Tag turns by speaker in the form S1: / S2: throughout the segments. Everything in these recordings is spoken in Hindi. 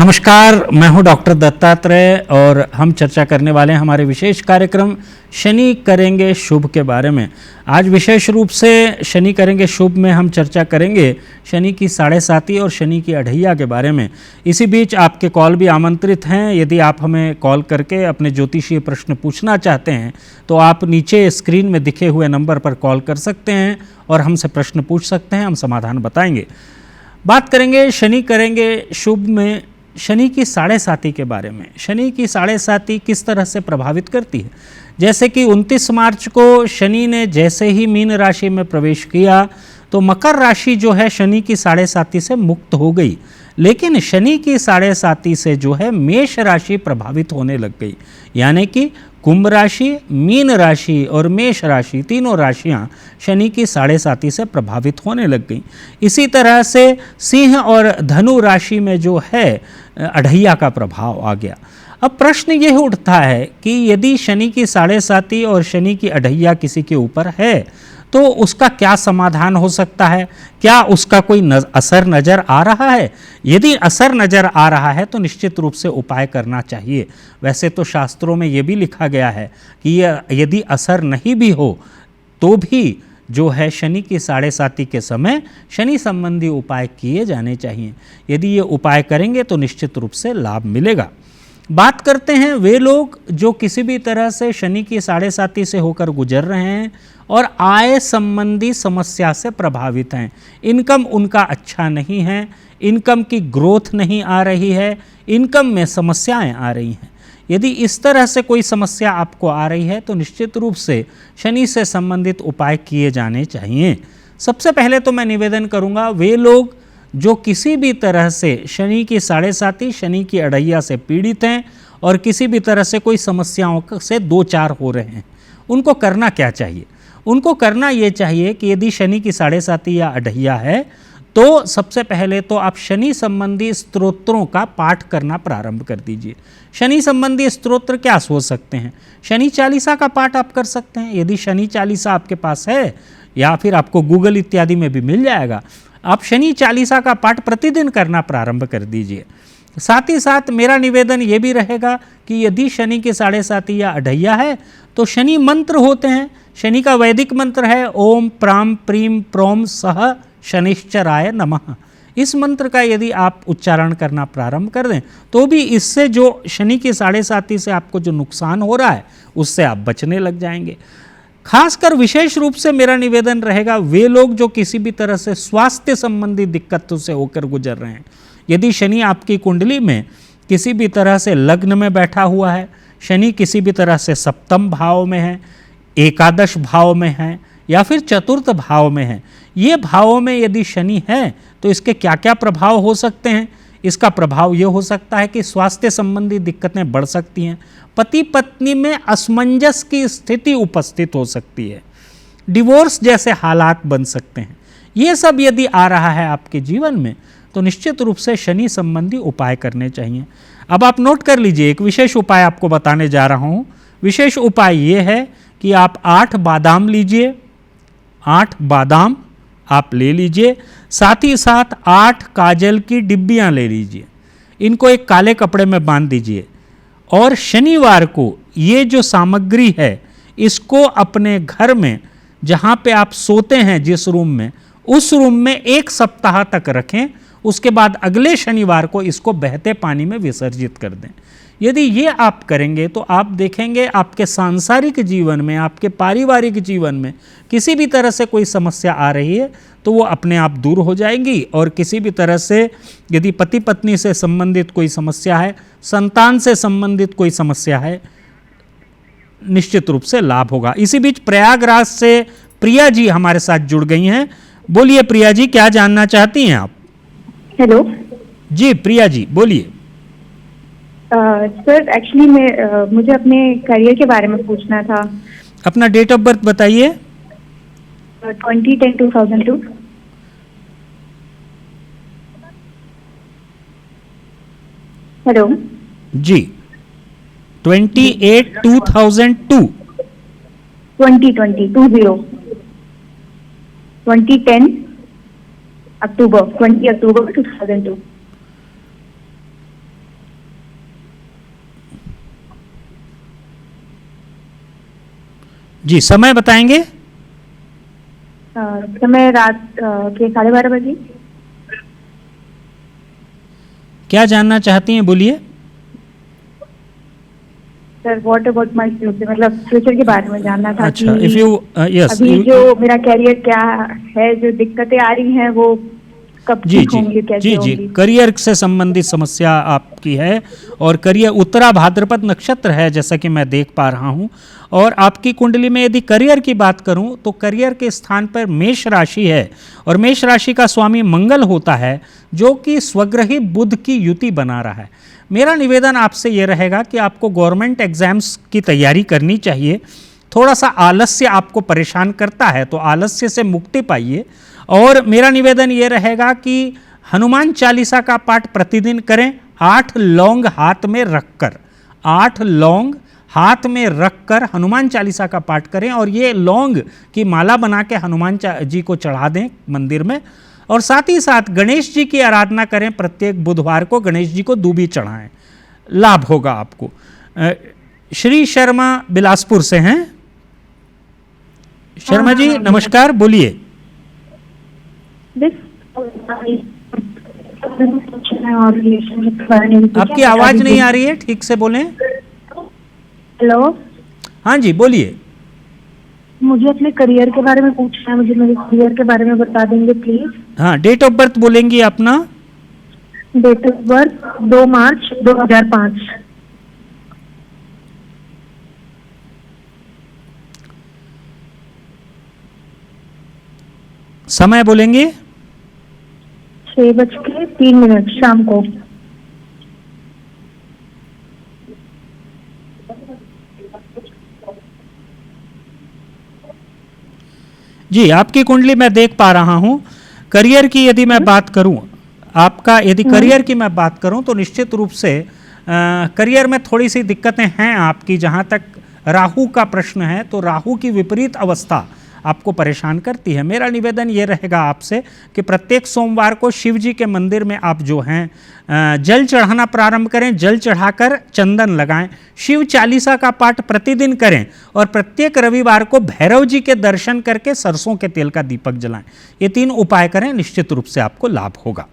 S1: नमस्कार, मैं हूं डॉक्टर दत्तात्रेय और हम चर्चा करने वाले हैं हमारे विशेष कार्यक्रम शनि करेंगे शुभ के बारे में। आज विशेष रूप से शनि करेंगे शुभ में हम चर्चा करेंगे शनि की 7.5 और शनि की अढ़ैया के बारे में। इसी बीच आपके कॉल भी आमंत्रित हैं। यदि आप हमें कॉल करके अपने ज्योतिषीय प्रश्न पूछना चाहते हैं तो आप नीचे स्क्रीन में दिखे हुए नंबर पर कॉल कर सकते हैं और हमसे प्रश्न पूछ सकते हैं, हम समाधान बताएंगे। बात करेंगे शनि करेंगे शुभ में शनि की 7.5 के बारे में। शनि की 7.5 किस तरह से प्रभावित करती है? जैसे कि 29 मार्च को शनि ने जैसे ही मीन राशि में प्रवेश किया तो मकर राशि जो है शनि की 7.5 से मुक्त हो गई, लेकिन शनि की 7.5 से जो है मेष राशि प्रभावित होने लग गई। यानी कि कुंभ राशि, मीन राशि और मेष राशि तीनों राशियां शनि की 7.5 से प्रभावित होने लग गई। इसी तरह से सिंह और धनु राशि में जो है अढ़ैया का प्रभाव आ गया। अब प्रश्न यह उठता है कि यदि शनि की 7.5 और शनि की अढ़ैया किसी के ऊपर है तो उसका क्या समाधान हो सकता है? क्या उसका कोई असर नज़र आ रहा है? यदि असर नज़र आ रहा है तो निश्चित रूप से उपाय करना चाहिए। वैसे तो शास्त्रों में ये भी लिखा गया है कि यदि असर नहीं भी हो तो भी जो है शनि की 7.5 के समय शनि संबंधी उपाय किए जाने चाहिए। यदि ये उपाय करेंगे तो निश्चित रूप से लाभ मिलेगा। बात करते हैं वे लोग जो किसी भी तरह से शनि की 7.5 से होकर गुजर रहे हैं और आय संबंधी समस्या से प्रभावित हैं। इनकम उनका अच्छा नहीं है, इनकम की ग्रोथ नहीं आ रही है, इनकम में समस्याएं आ रही हैं। यदि इस तरह से कोई समस्या आपको आ रही है तो निश्चित रूप से शनि से संबंधित उपाय किए जाने चाहिए। सबसे पहले तो मैं निवेदन करूंगा वे लोग जो किसी भी तरह से शनि की 7.5 शनि की अढ़ैया से पीड़ित हैं और किसी भी तरह से कोई समस्याओं से दो चार हो रहे हैं, उनको करना क्या चाहिए? उनको करना ये चाहिए कि यदि शनि की 7.5 या अढ़ैया है तो सबसे पहले तो आप शनि संबंधी स्तोत्रों का पाठ करना प्रारंभ कर दीजिए। शनि संबंधी स्तोत्र क्या हो सकते हैं? शनि चालीसा का पाठ आप कर सकते हैं। यदि शनि चालीसा आपके पास है या फिर आपको गूगल इत्यादि में भी मिल जाएगा, आप शनि चालीसा का पाठ प्रतिदिन करना प्रारंभ कर दीजिए। साथ ही साथ मेरा निवेदन ये भी रहेगा कि यदि शनि की 7.5 या अढ़ैया है तो शनि मंत्र होते हैं। शनि का वैदिक मंत्र है ओम प्राम प्रीम प्रोम सह शनिश्चराय नमः। इस मंत्र का यदि आप उच्चारण करना प्रारंभ कर दें तो भी इससे जो शनि की 7.5 से आपको जो नुकसान हो रहा है उससे आप बचने लग जाएंगे। खासकर विशेष रूप से मेरा निवेदन रहेगा वे लोग जो किसी भी तरह से स्वास्थ्य संबंधी दिक्कतों से होकर गुजर रहे हैं। यदि शनि आपकी कुंडली में किसी भी तरह से लग्न में बैठा हुआ है, शनि किसी भी तरह से सप्तम भाव में है, एकादश भाव में है या फिर चतुर्थ भाव में है, ये भावों में यदि शनि है तो इसके क्या क्या प्रभाव हो सकते हैं? इसका प्रभाव ये हो सकता है कि स्वास्थ्य संबंधी दिक्कतें बढ़ सकती हैं, पति पत्नी में असमंजस की स्थिति उपस्थित हो सकती है, डिवोर्स जैसे हालात बन सकते हैं। ये सब यदि आ रहा है आपके जीवन में तो निश्चित रूप से शनि संबंधी उपाय करने चाहिए। अब आप नोट कर लीजिए, एक विशेष उपाय आपको बताने जा रहा हूँ। विशेष उपाय ये है कि आप 8 बादाम लीजिए, 8 बादाम आप ले लीजिए, साथ ही साथ 8 काजल की डिब्बियाँ ले लीजिए। इनको एक काले कपड़े में बांध दीजिए और शनिवार को ये जो सामग्री है इसको अपने घर में जहाँ पे आप सोते हैं जिस रूम में, उस रूम में 1 सप्ताह तक रखें। उसके बाद अगले शनिवार को इसको बहते पानी में विसर्जित कर दें। यदि ये आप करेंगे तो आप देखेंगे आपके सांसारिक जीवन में, आपके पारिवारिक जीवन में किसी भी तरह से कोई समस्या आ रही है तो वो अपने आप दूर हो जाएगी। और किसी भी तरह से यदि पति पत्नी से संबंधित कोई समस्या है, संतान से संबंधित कोई समस्या है, निश्चित रूप से लाभ होगा। इसी बीच प्रयागराज से प्रिया जी हमारे साथ जुड़ गई हैं। बोलिए प्रिया जी, क्या जानना चाहती हैं आप?
S2: हेलो
S1: जी प्रिया जी बोलिए।
S2: सर एक्चुअली मुझे अपने करियर के बारे में पूछना था।
S1: अपना डेट ऑफ बर्थ बताइए।
S2: 2010-2002। हेलो
S1: जी 28/2002
S2: 2010 अक्टूबर 20 अक्टूबर 2002।
S1: जी, समय बताएंगे?
S2: समय रात के 12:30 बजे।
S1: क्या जानना चाहती हैं, बोलिए।
S2: Sir what about my future, मतलब फ्यूचर के बारे में जानना था
S1: अच्छा,
S2: कि
S1: इफ यू यस
S2: अभी जो मेरा कैरियर क्या है, जो दिक्कतें आ रही हैं वो कब
S1: जी
S2: ठीक
S1: जी
S2: होंगी, कैसे
S1: जी जी,
S2: होंगी।
S1: करियर से संबंधित समस्या आपकी है और करियर उत्तरा भाद्रपद नक्षत्र है जैसा कि मैं देख पा रहा हूं। और आपकी कुंडली में यदि करियर की बात करूं तो करियर के स्थान पर मेष राशि है और मेष राशि का स्वामी मंगल होता है जो कि स्वग्रही बुध की युति बना रहा है। मेरा निवेदन आपसे ये रहेगा कि आपको गवर्नमेंट एग्जाम्स की तैयारी करनी चाहिए। थोड़ा सा आलस्य आपको परेशान करता है तो आलस्य से मुक्ति पाइए। और मेरा निवेदन ये रहेगा कि हनुमान चालीसा का पाठ प्रतिदिन करें, 8 लौंग हाथ में रखकर, 8 लौंग हाथ में रखकर हनुमान चालीसा का पाठ करें और ये लौंग की माला बना के हनुमान जी को चढ़ा दें मंदिर में। और साथ ही साथ गणेश जी की आराधना करें, प्रत्येक बुधवार को गणेश जी को दूबी चढ़ाएं, लाभ होगा आपको। श्री शर्मा बिलासपुर से हैं। शर्मा जी नमस्कार, बोलिए। आपकी आवाज नहीं आ रही है, ठीक से बोलें।
S2: हेलो,
S1: हाँ जी बोलिए।
S2: मुझे अपने करियर के बारे में पूछना है, मुझे मेरे करियर के बारे में बता देंगे प्लीज।
S1: हाँ, डेट ऑफ बर्थ बोलेंगी अपना?
S2: डेट ऑफ बर्थ 2 मार्च 2005।
S1: समय बोलेंगे?
S2: 6:03 शाम को।
S1: जी, आपकी कुंडली मैं देख पा रहा हूं। करियर की यदि मैं बात करूं, आपका यदि करियर की मैं बात करूं तो निश्चित रूप से करियर में थोड़ी सी दिक्कतें हैं आपकी। जहां तक राहु का प्रश्न है तो राहु की विपरीत अवस्था आपको परेशान करती है। मेरा निवेदन ये रहेगा आपसे कि प्रत्येक सोमवार को शिव जी के मंदिर में आप जो हैं जल चढ़ाना प्रारंभ करें, जल चढ़ाकर चंदन लगाएं, शिव चालीसा का पाठ प्रतिदिन करें और प्रत्येक रविवार को भैरव जी के दर्शन करके सरसों के तेल का दीपक जलाएं। ये 3 उपाय करें, निश्चित रूप से आपको लाभ होगा।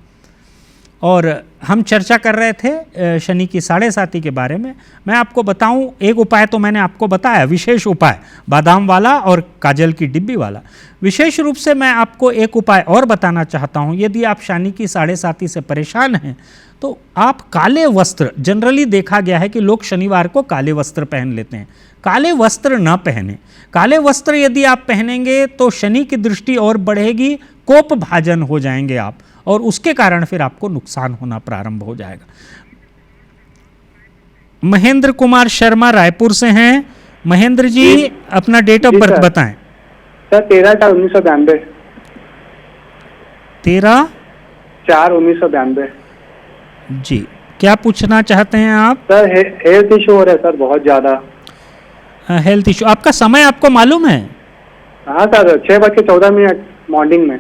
S1: और हम चर्चा कर रहे थे शनि की 7.5 के बारे में। मैं आपको बताऊं, एक उपाय तो मैंने आपको बताया, विशेष उपाय बादाम वाला और काजल की डिब्बी वाला। विशेष रूप से मैं आपको एक उपाय और बताना चाहता हूं। यदि आप शनि की 7.5 से परेशान हैं तो आप काले वस्त्र, जनरली देखा गया है कि लोग शनिवार को काले वस्त्र पहन लेते हैं, काले वस्त्र न पहने। काले वस्त्र यदि आप पहनेंगे तो शनि की दृष्टि और बढ़ेगी, कोप भाजन हो जाएंगे आप और उसके कारण फिर आपको नुकसान होना प्रारंभ हो जाएगा। महेंद्र कुमार शर्मा रायपुर से हैं। महेंद्र जी अपना डेट ऑफ बर्थ बताएं।
S3: सर 13/4/1992।
S1: 13/4/1992। जी, क्या पूछना चाहते हैं आप?
S3: सर हेल्थ इशू हो रहा है सर, बहुत ज्यादा
S1: हेल्थ इशू। आपका समय आपको मालूम है?
S3: हाँ सर, 6:14 मॉर्निंग में।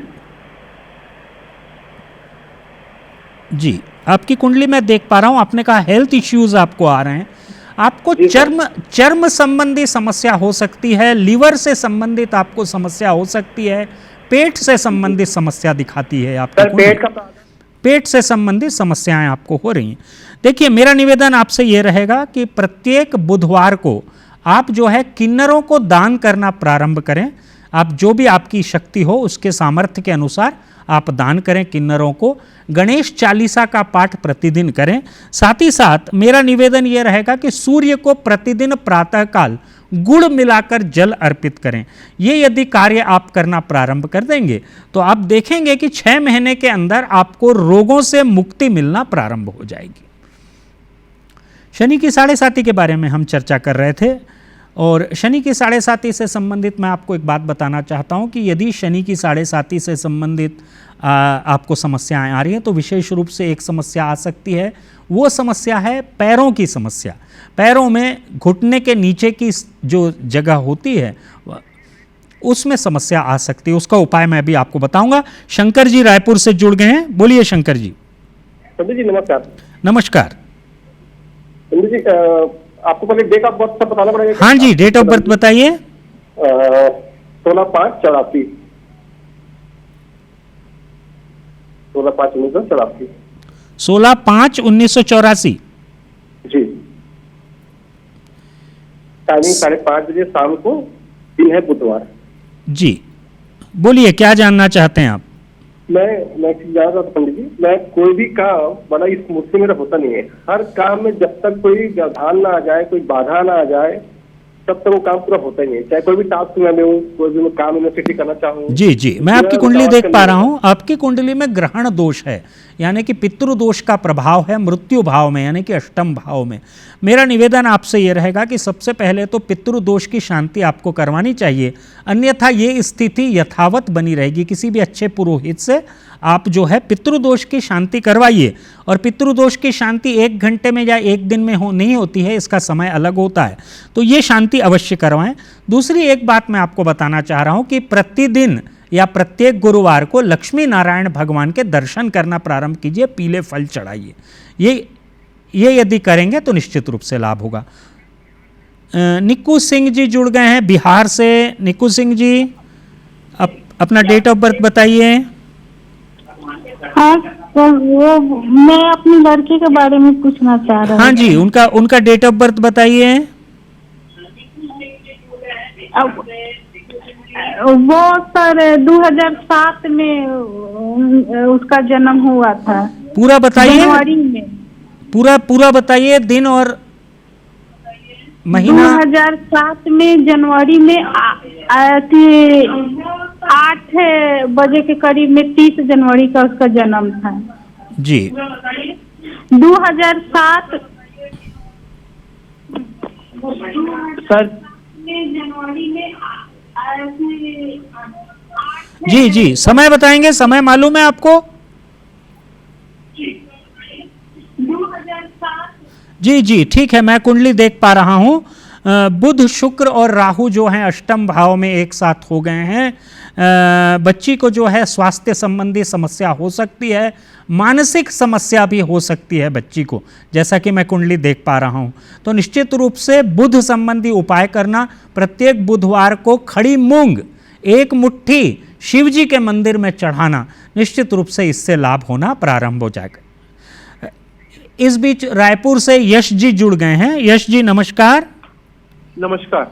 S1: जी, आपकी कुंडली में देख पा रहा हूं, आपने कहा हेल्थ इश्यूज आपको आ रहे हैं। आपको चर्म संबंधी समस्या हो सकती है, लीवर से संबंधित आपको समस्या हो सकती है, पेट से संबंधित समस्या दिखाती है आपको। पेट से संबंधित समस्याएं आपको हो रही हैं। देखिए, मेरा निवेदन आपसे यह रहेगा कि प्रत्येक बुधवार को आप जो है किन्नरों को दान करना प्रारंभ करें। आप जो भी आपकी शक्ति हो उसके सामर्थ्य के अनुसार आप दान करें किन्नरों को। गणेश चालीसा का पाठ प्रतिदिन करें। साथ ही साथ मेरा निवेदन यह रहेगा कि सूर्य को प्रतिदिन प्रातःकाल गुड़ मिलाकर जल अर्पित करें। ये यदि कार्य आप करना प्रारंभ कर देंगे तो आप देखेंगे कि 6 महीने के अंदर आपको रोगों से मुक्ति मिलना प्रारंभ हो जाएगी। शनि की 7.5 के बारे में हम चर्चा कर रहे थे और शनि की 7.5 से संबंधित मैं आपको एक बात बताना चाहता हूं कि यदि शनि की 7.5 से संबंधित आपको समस्याएं आ रही हैं तो विशेष रूप से एक समस्या आ सकती है। वो समस्या है पैरों की समस्या। पैरों में घुटने के नीचे की जो जगह होती है उसमें समस्या आ सकती है। उसका उपाय मैं भी आपको बताऊंगा। शंकर जी रायपुर से जुड़ गए हैं, बोलिए शंकर जी।
S3: जी नमस्कार।
S1: नमस्कार
S3: जी, आपको पहले डेट ऑफ बर्थ बताना पड़ेगा।
S1: हाँ जी, डेट ऑफ बर्थ बताइए।
S3: 16/5/84। 16/5/1984।
S1: 16/5/1984।
S3: जी। टाइमिंग 5:30 बजे शाम को, दिन है बुधवार।
S1: जी, बोलिए क्या जानना चाहते हैं आप?
S3: मैं जान रहा था पंडित जी, मैं कोई भी काम बड़ा स्मूथली मेरा होता नहीं है। हर काम में जब तक कोई व्यवधान ना आ जाए, कोई बाधा ना आ जाए, तब तक वो काम पूरा होता ही नहीं है। चाहे कोई भी टास्क मैं लूं, कोई भी मैं काम यूनिवर्सिटी करना चाहूँ।
S1: जी जी, मैं आपकी कुंडली देख पा रहा हूँ। आपकी कुंडली में ग्रहण दोष है, यानी कि पितृ दोष का प्रभाव है मृत्यु भाव में, यानी कि अष्टम भाव में। मेरा निवेदन आपसे ये रहेगा कि सबसे पहले तो पितृ दोष की शांति आपको करवानी चाहिए, अन्यथा ये स्थिति यथावत बनी रहेगी। किसी भी अच्छे पुरोहित से आप जो है पितृदोष की शांति करवाइए। और पितृदोष की शांति 1 घंटे में या 1 दिन में नहीं होती है, इसका समय अलग होता है, तो ये शांति अवश्य करवाएं। दूसरी एक बात मैं आपको बताना चाह रहा हूं कि प्रतिदिन या प्रत्येक गुरुवार को लक्ष्मी नारायण भगवान के दर्शन करना प्रारंभ कीजिए, पीले फल चढ़ाइए। ये यदि करेंगे तो निश्चित रूप से लाभ होगा। निक्कू सिंह जी जुड़ गए हैं बिहार से। निक्कू सिंह जी, अपना डेट ऑफ बर्थ बताइए।
S2: हाँ, तो वो मैं अपनी लड़की के बारे में पूछना चाह रहा हूँ।
S1: हाँ जी, उनका डेट ऑफ बर्थ बताइए।
S2: वो सर 2007 में उसका जन्म हुआ था।
S1: पूरा बताइए,
S2: जनवरी में।
S1: पूरा बताइए, दिन और महीना।
S2: 2007 में जनवरी में 8 बजे के करीब में 30 जनवरी का उसका जन्म था
S1: जी।
S2: 2007
S3: सर
S2: जनवरी में
S1: जी जी, समय बताएंगे, समय मालूम है आपको?
S2: 2007।
S1: जी जी, ठीक है, मैं कुंडली देख पा रहा हूँ। बुध, शुक्र और राहु जो हैं अष्टम भाव में एक साथ हो गए हैं। बच्ची को जो है स्वास्थ्य संबंधी समस्या हो सकती है, मानसिक समस्या भी हो सकती है बच्ची को, जैसा कि मैं कुंडली देख पा रहा हूँ। तो निश्चित रूप से बुध संबंधी उपाय करना, प्रत्येक बुधवार को खड़ी मूंग 1 मुट्ठी शिव जी के मंदिर में चढ़ाना, निश्चित रूप से इससे लाभ होना प्रारंभ हो जाएगा। इस बीच रायपुर से यश जी जुड़ गए हैं। यश जी नमस्कार।
S3: नमस्कार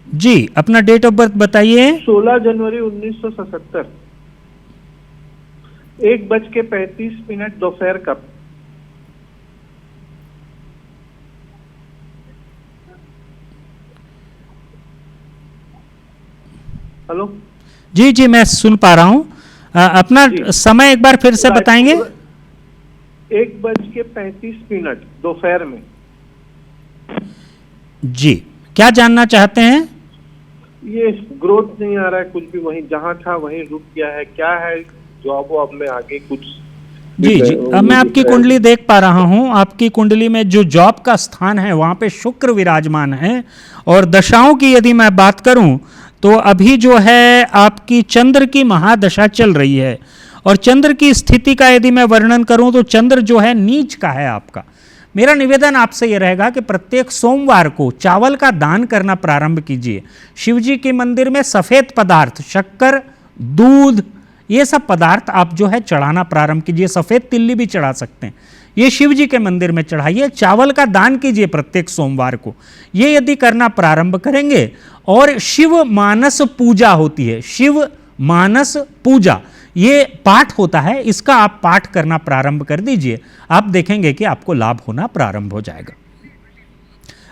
S1: जी, अपना डेट ऑफ बर्थ बताइए।
S3: 16 जनवरी 1977, 1:35 दोपहर का। हेलो
S1: जी जी, मैं सुन पा रहा हूँ। अपना समय एक बार फिर से बताएंगे।
S3: 1:35 दोपहर में।
S1: जी, क्या जानना चाहते हैं?
S3: ये ग्रोथ नहीं आ रहा है कुछ भी, वहीं जहाँ था वहीं रुक गया है, क्या है जॉब अब में आगे कुछ?
S1: जी जी, अब मैं आपकी कुंडली देख पा रहा हूँ। आपकी कुंडली में जो जॉब का स्थान है वहाँ पे शुक्र विराजमान है। और दशाओं की यदि मैं बात करूँ तो अभी जो है आपकी चंद्र की महादशा चल रही है। और चंद्र की स्थिति का यदि मैं वर्णन करूँ तो चंद्र जो है नीच का है आपका। मेरा निवेदन आपसे यह रहेगा कि प्रत्येक सोमवार को चावल का दान करना प्रारंभ कीजिए। शिव जी के मंदिर में सफ़ेद पदार्थ, शक्कर, दूध, ये सब पदार्थ आप जो है चढ़ाना प्रारंभ कीजिए। सफ़ेद तिल्ली भी चढ़ा सकते हैं, ये शिव जी के मंदिर में चढ़ाइए। चावल का दान कीजिए प्रत्येक सोमवार को। ये यदि करना प्रारंभ करेंगे, और शिव मानस पूजा होती है, शिव मानस पूजा ये पाठ होता है, इसका आप पाठ करना प्रारंभ कर दीजिए। आप देखेंगे कि आपको लाभ होना प्रारंभ हो जाएगा।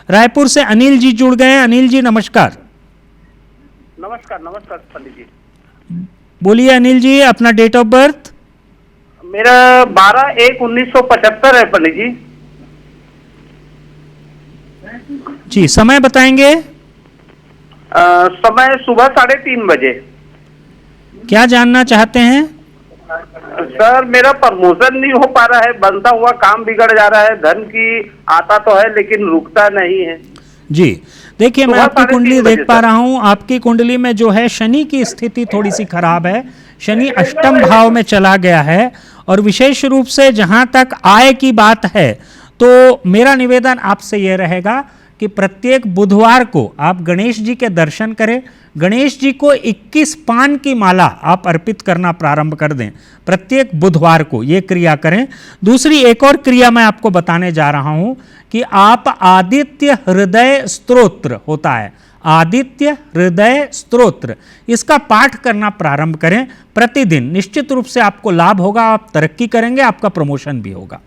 S1: रायपुर से अनिल जी जुड़ गए हैं। अनिल जी नमस्कार।
S4: नमस्कार पंडित जी।
S1: बोलिए अनिल जी, अपना डेट ऑफ बर्थ।
S4: मेरा 12/1/1975 है पंडित जी।
S1: जी, समय बताएंगे।
S4: समय सुबह 3:30 बजे।
S1: क्या जानना चाहते हैं?
S4: सर मेरा प्रमोशन नहीं हो पा रहा है, बनता हुआ काम बिगड़ जा रहा है, धन की आता तो है लेकिन रुकता नहीं है।
S1: जी देखिए, मैं आपकी कुंडली देख पा
S4: सर।
S1: रहा हूँ। आपकी कुंडली में जो है शनि की स्थिति थोड़ी सी खराब है। शनि अष्टम भाव में चला गया है। और विशेष रूप से जहाँ तक आय की बात है तो मेरा निवेदन आपसे यह रहेगा कि प्रत्येक बुधवार को आप गणेश जी के दर्शन करें। गणेश जी को 21 पान की माला आप अर्पित करना प्रारंभ कर दें प्रत्येक बुधवार को, ये क्रिया करें। दूसरी एक और क्रिया मैं आपको बताने जा रहा हूं कि आप आदित्य हृदय स्तोत्र होता है, आदित्य हृदय स्तोत्र, इसका पाठ करना प्रारंभ करें प्रतिदिन। निश्चित रूप से आपको लाभ होगा, आप तरक्की करेंगे, आपका प्रमोशन भी होगा।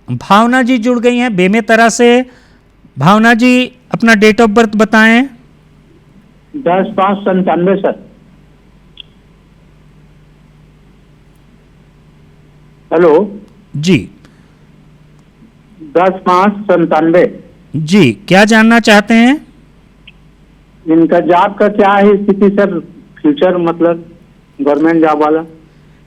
S1: भावना जी जुड़ गई हैं बेमेतरा से। भावना जी अपना डेट ऑफ बर्थ बताएं।
S5: 10/5/97 सर। हेलो
S1: जी
S5: 10/5/97।
S1: जी, क्या जानना चाहते हैं?
S5: इनका जॉब का क्या है स्थिति सर, फ्यूचर मतलब गवर्नमेंट जॉब वाला?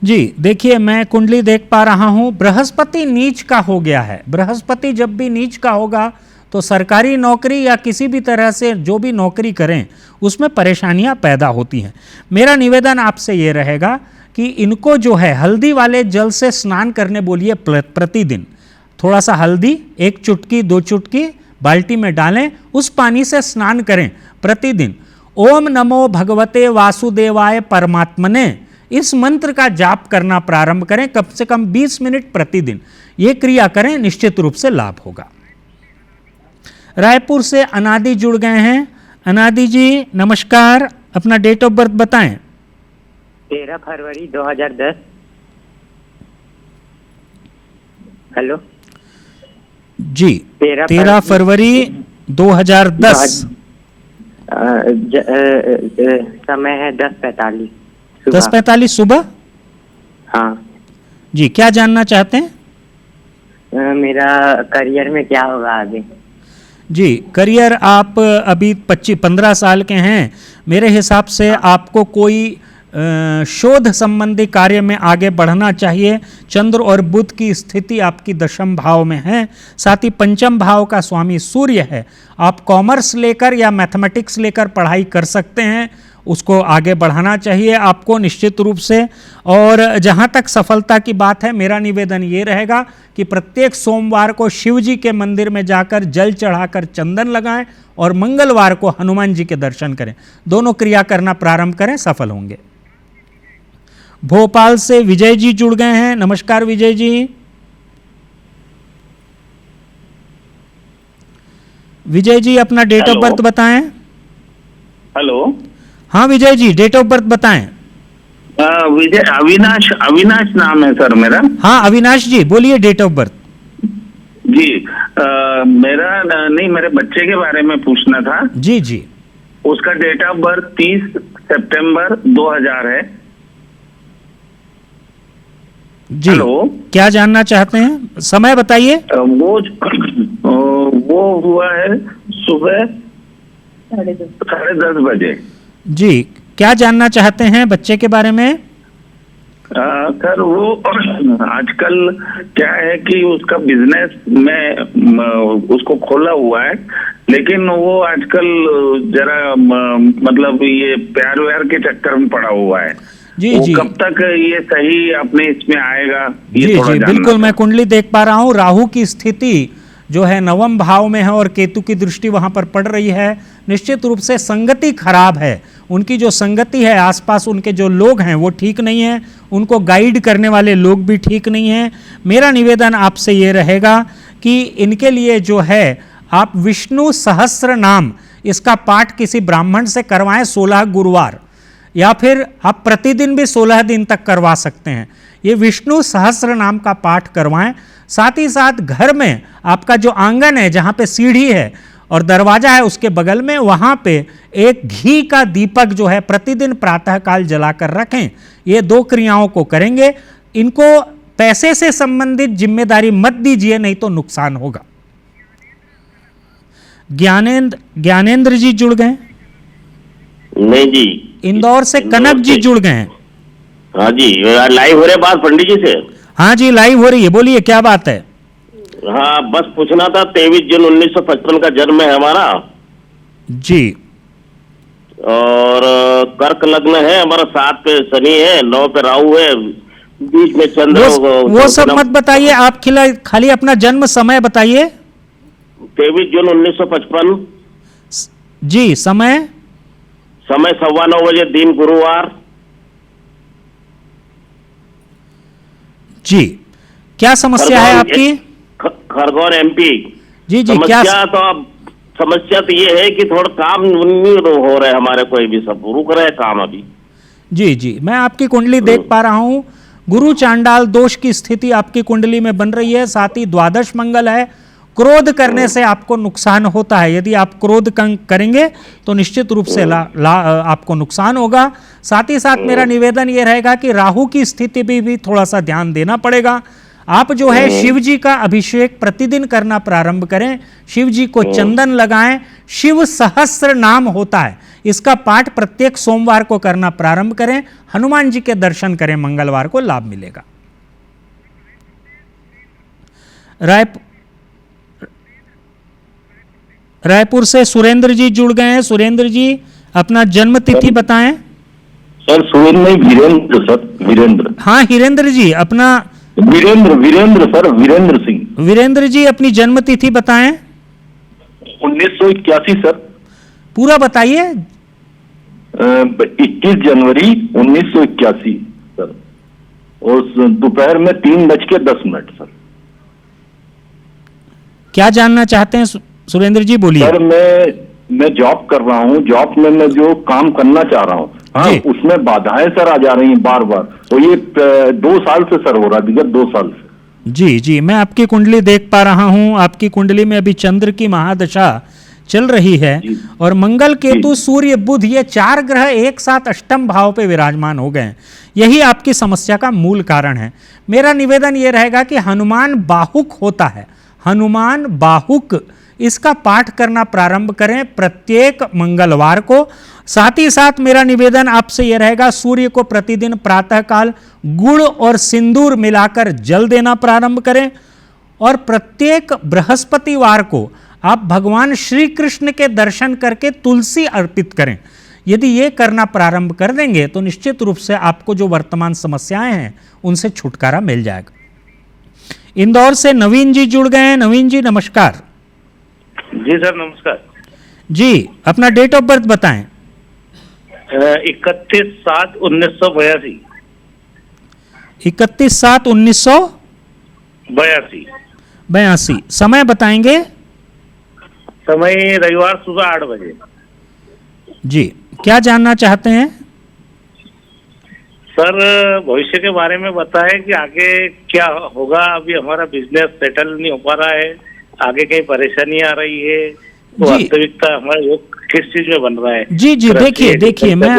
S1: जी देखिए, मैं कुंडली देख पा रहा हूं, बृहस्पति नीच का हो गया है। बृहस्पति जब भी नीच का होगा तो सरकारी नौकरी या किसी भी तरह से जो भी नौकरी करें उसमें परेशानियां पैदा होती हैं। मेरा निवेदन आपसे ये रहेगा कि इनको जो है हल्दी वाले जल से स्नान करने बोलिए प्रतिदिन। थोड़ा सा हल्दी 1 चुटकी 2 चुटकी बाल्टी में डालें, उस पानी से स्नान करें प्रतिदिन। ओम नमो भगवते वासुदेवाय परमात्मने, इस मंत्र का जाप करना प्रारंभ करें, कम से कम 20 मिनट प्रतिदिन ये क्रिया करें, निश्चित रूप से लाभ होगा। रायपुर से अनादि जुड़ गए हैं। अनादि जी नमस्कार, अपना डेट ऑफ बर्थ बताएं।
S6: 13 फरवरी 2010। हेलो
S1: जी 13 फरवरी 2010।
S6: समय है 10:45
S1: 10:45 सुबह।
S6: हाँ
S1: जी, क्या जानना चाहते हैं?
S6: मेरा करियर में क्या होगा आगे?
S1: जी करियर, आप अभी 15 साल के हैं, मेरे हिसाब से आपको कोई शोध संबंधी कार्य में आगे बढ़ना चाहिए। चंद्र और बुध की स्थिति आपकी दशम भाव में है, साथ ही पंचम भाव का स्वामी सूर्य है। आप कॉमर्स लेकर या मैथमेटिक्स लेकर पढ़ाई कर सकते हैं, उसको आगे बढ़ाना चाहिए आपको निश्चित रूप से। और जहाँ तक सफलता की बात है, मेरा निवेदन ये रहेगा कि प्रत्येक सोमवार को शिव जी के मंदिर में जाकर जल चढ़ाकर चंदन लगाएं और मंगलवार को हनुमान जी के दर्शन करें। दोनों क्रिया करना प्रारंभ करें, सफल होंगे। भोपाल से विजय जी जुड़ गए हैं। नमस्कार विजय जी। विजय जी अपना डेट ऑफ बर्थ बताएं।
S7: हेलो।
S1: हाँ Vijay ji, date of birth बताएं।
S7: विजय अविनाश नाम है सर मेरा।
S1: हाँ अविनाश जी बोलिए डेट ऑफ बर्थ।
S7: जी मेरा नहीं, मेरे बच्चे के बारे में पूछना था।
S1: जी जी।
S7: उसका डेट ऑफ बर्थ 30 सितंबर 2000 है।
S1: जी
S7: हेलो,
S1: क्या जानना चाहते हैं, समय बताइए।
S7: वो हुआ है सुबह 10:30 बजे।
S1: जी, क्या जानना चाहते हैं बच्चे के बारे में?
S7: सर वो आजकल क्या है कि उसका बिजनेस में उसको खोला हुआ है, लेकिन वो आजकल जरा मतलब ये प्यार व्यार के चक्कर में पड़ा हुआ है।
S1: जी
S7: वो
S1: जी,
S7: कब तक ये सही अपने इसमें आएगा, ये
S1: जी
S7: थोड़ा
S1: जी
S7: जानना
S1: बिल्कुल।
S7: था।
S1: मैं कुंडली देख पा रहा हूँ, राहु की स्थिति जो है नवम भाव में है और केतु की दृष्टि वहां पर पड़ रही है। निश्चित रूप से संगति खराब है, उनकी जो संगति है, आसपास उनके जो लोग हैं वो ठीक नहीं है, उनको गाइड करने वाले लोग भी ठीक नहीं हैं। मेरा निवेदन आपसे ये रहेगा कि इनके लिए जो है आप विष्णु सहस्त्र नाम इसका पाठ किसी ब्राह्मण से करवाएं 16 गुरुवार, या फिर आप प्रतिदिन भी 16 दिन तक करवा सकते हैं। ये विष्णु सहस्त्र नाम का पाठ करवाएं। साथ ही साथ घर में आपका जो आंगन है, जहाँ पे सीढ़ी है और दरवाजा है उसके बगल में, वहाँ पे एक घी का दीपक जो है प्रतिदिन प्रातःकाल जलाकर रखें। ये 2 क्रियाओं को करेंगे। इनको पैसे से संबंधित जिम्मेदारी मत दीजिए, नहीं तो नुकसान होगा। ज्ञानेंद्र जी जुड़ गए।
S8: नहीं जी,
S1: इंदौर से कनक जी जुड़ गए हैं।
S8: हाँ जी, लाइव हो रहे बात पंडित जी से।
S1: हाँ जी लाइव हो रही है, बोलिए क्या बात है।
S8: हाँ बस पूछना था, 23 जून 1955 का जन्म है हमारा
S1: जी।
S8: और कर्क लग्न है हमारा, 7 पे शनि है, 9 पे राहु है, बीच में चंद्र।
S1: वो सब मत बताइए, आप खाली अपना जन्म समय बताइए।
S8: 23 जून 1955।
S1: जी, समय?
S8: समय 9:15 बजे, दिन गुरुवार।
S1: जी, क्या समस्या है आपकी?
S8: खरगोन MP।
S1: जी जी, क्या
S8: समस्या तो ये है कि थोड़ा काम नहीं हो रहा है हमारे, कोई भी सब रुक रहे काम अभी।
S1: जी जी, मैं आपकी कुंडली देख पा रहा हूँ। गुरु चांडाल दोष की स्थिति आपकी कुंडली में बन रही है, साथ ही द्वादश मंगल है। क्रोध करने से आपको नुकसान होता है। यदि आप क्रोध करेंगे तो निश्चित रूप से आपको नुकसान होगा। साथ ही साथ मेरा निवेदन ये रहेगा कि राहु की स्थिति भी थोड़ा सा ध्यान देना पड़ेगा। आप जो है शिव जी का अभिषेक प्रतिदिन करना प्रारंभ करें, शिव जी को चंदन लगाएं। शिव सहस्त्र नाम होता है, इसका पाठ प्रत्येक सोमवार को करना प्रारंभ करें। हनुमान जी के दर्शन करें, मंगलवार को लाभ मिलेगा। रायपुर से सुरेंद्र जी जुड़ गए हैं। सुरेंद्र जी, अपना जन्म तिथि बताएं।
S7: सर सुरेंद्र नहीं, वीरेंद्र सर, वीरेंद्र।
S1: हाँ हीरेंद्र जी, अपना
S7: वीरेंद्र सर, वीरेंद्र सिंह।
S1: वीरेंद्र जी, अपनी जन्म तिथि बताएं।
S7: 1981 सर।
S1: पूरा बताइए।
S7: 21 जनवरी 1981 सर, और दोपहर में 3:10 सर।
S1: क्या जानना चाहते हैं सुरेंद्र जी, बोलिए।
S7: सर मैं जॉब कर रहा हूँ, जॉब में मैं जो काम करना चाह रहा हूँ, हाँ, उसमें बाधाएं सर आ जा रही हैं बार बार, और ये 2 साल से सर हो रहा है, विगत 2 साल से।
S1: जी जी, मैं आपकी कुंडली देख पा रहा हूँ। आपकी कुंडली में अभी चंद्र की महादशा चल रही है, और मंगल, केतु, सूर्य, बुध, ये 4 ग्रह एक साथ अष्टम भाव पे विराजमान हो गए। यही आपकी समस्या का मूल कारण है। मेरा निवेदन ये रहेगा कि हनुमान बाहुक होता है, हनुमान बाहुक, इसका पाठ करना प्रारंभ करें प्रत्येक मंगलवार को। साथ ही साथ मेरा निवेदन आपसे यह रहेगा, सूर्य को प्रतिदिन प्रातःकाल गुड़ और सिंदूर मिलाकर जल देना प्रारंभ करें, और प्रत्येक बृहस्पतिवार को आप भगवान श्री कृष्ण के दर्शन करके तुलसी अर्पित करें। यदि ये करना प्रारंभ कर देंगे तो निश्चित रूप से आपको जो वर्तमान समस्याएं हैं उनसे छुटकारा मिल जाएगा। इंदौर से नवीन जी जुड़ गए हैं। नवीन जी, नमस्कार।
S9: जी सर, नमस्कार
S1: जी, अपना डेट ऑफ बर्थ बताएं।
S9: 31/7/1982।
S1: 31/7/1982। समय बताएंगे।
S9: समय रविवार सुबह 8 बजे।
S1: जी, क्या जानना चाहते हैं
S9: सर? भविष्य के बारे में बताएं कि आगे क्या होगा। अभी हमारा बिजनेस सेटल नहीं हो पा रहा है, आगे कहीं परेशानी आ रही है, तो वास्तविकता हमारा योग किस चीज में बन रहा है?
S1: जी जी, देखिए मैं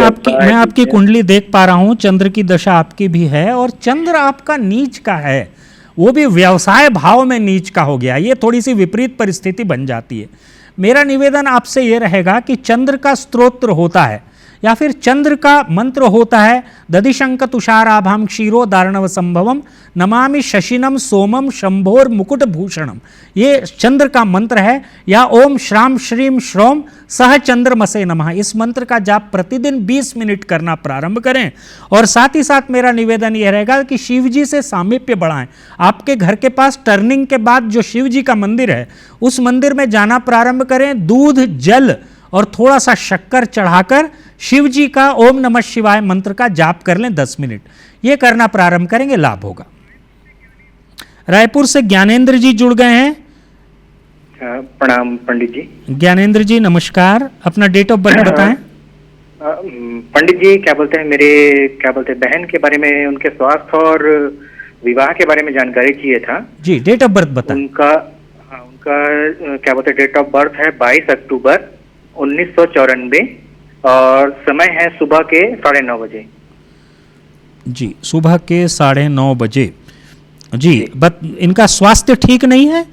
S1: आपकी कुंडली देख पा रहा हूँ। चंद्र की दशा आपकी भी है, और चंद्र आपका नीच का है, वो भी व्यवसाय भाव में नीच का हो गया। ये थोड़ी सी विपरीत परिस्थिति बन जाती है। मेरा निवेदन आपसे ये रहेगा कि चंद्र का स्तोत्र होता है, या फिर चंद्र का मंत्र होता है, दधिशंक तुषाराभाम क्षीरो दारणव संभवम नमामि शशिनम सोमम शंभोर मुकुट भूषणम। ये चंद्र का मंत्र है। या ओम श्राम श्रीम श्रोम सह चंद्रमसे नमः, इस मंत्र का जाप प्रतिदिन 20 मिनट करना प्रारंभ करें। और साथ ही साथ मेरा निवेदन यह रहेगा कि शिव जी से सामीप्य बढ़ाएं। आपके घर के पास टर्निंग के बाद जो शिव जी का मंदिर है, उस मंदिर में जाना प्रारंभ करें। दूध, जल और थोड़ा सा शक्कर चढ़ाकर शिव जी का ओम नमः शिवाय मंत्र का जाप कर लें 10 मिनट। ये करना प्रारंभ करेंगे, लाभ होगा। रायपुर से ज्ञानेंद्र जी जुड़ गए हैं।
S10: प्रणाम पंडित जी।
S1: ज्ञानेंद्र जी, नमस्कार। अपना डेट ऑफ बर्थ बताएं।
S10: पंडित जी, क्या बोलते हैं, बहन के बारे में, उनके स्वास्थ्य और विवाह के बारे में जानकारी चाहिए था।
S1: जी, डेट ऑफ बर्थ बताएं।
S10: उनका क्या बोलते हैं, डेट ऑफ बर्थ है 22 अक्टूबर 1994, और समय है सुबह के 9:30 बजे।
S1: जी, सुबह के 9:30 बजे। जी, इनका स्वास्थ्य ठीक नहीं है।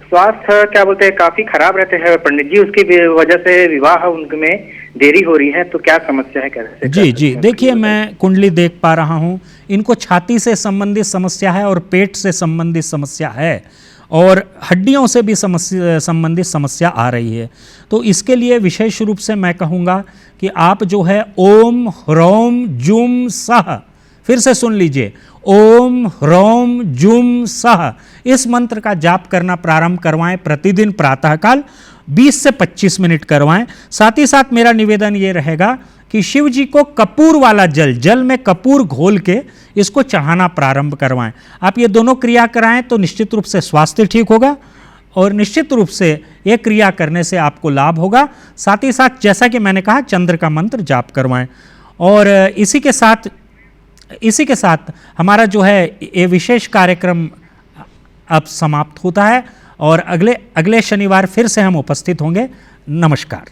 S10: स्वास्थ्य क्या बोलते हैं, काफी खराब रहते हैं पंडित जी। उसकी वजह से विवाह उनमें देरी हो रही है, तो क्या समस्या है, कैसे?
S1: जी जी, देखिए मैं कुंडली देख पा रहा हूँ। इनको छाती से संबंधित समस्या है, और पेट से संबंधित समस्या है, और हड्डियों से भी संबंधित समस्या आ रही है। तो इसके लिए विशेष रूप से मैं कहूँगा कि आप जो है ओम ह्रौम जुम सह फिर से सुन लीजिए, ओम ह्रौम जुम सह, इस मंत्र का जाप करना प्रारंभ करवाएं। प्रतिदिन प्रातःकाल 20 से 25 मिनट करवाएं। साथ ही साथ मेरा निवेदन ये रहेगा कि शिव जी को कपूर वाला जल में कपूर घोल के इसको चढ़ाना प्रारंभ करवाएं। आप ये दोनों क्रिया कराएं तो निश्चित रूप से स्वास्थ्य ठीक होगा और निश्चित रूप से ये क्रिया करने से आपको लाभ होगा। साथ ही साथ जैसा कि मैंने कहा, चंद्र का मंत्र जाप करवाएं। और इसी के साथ हमारा जो है ये विशेष कार्यक्रम अब समाप्त होता है और अगले शनिवार फिर से हम उपस्थित होंगे। नमस्कार।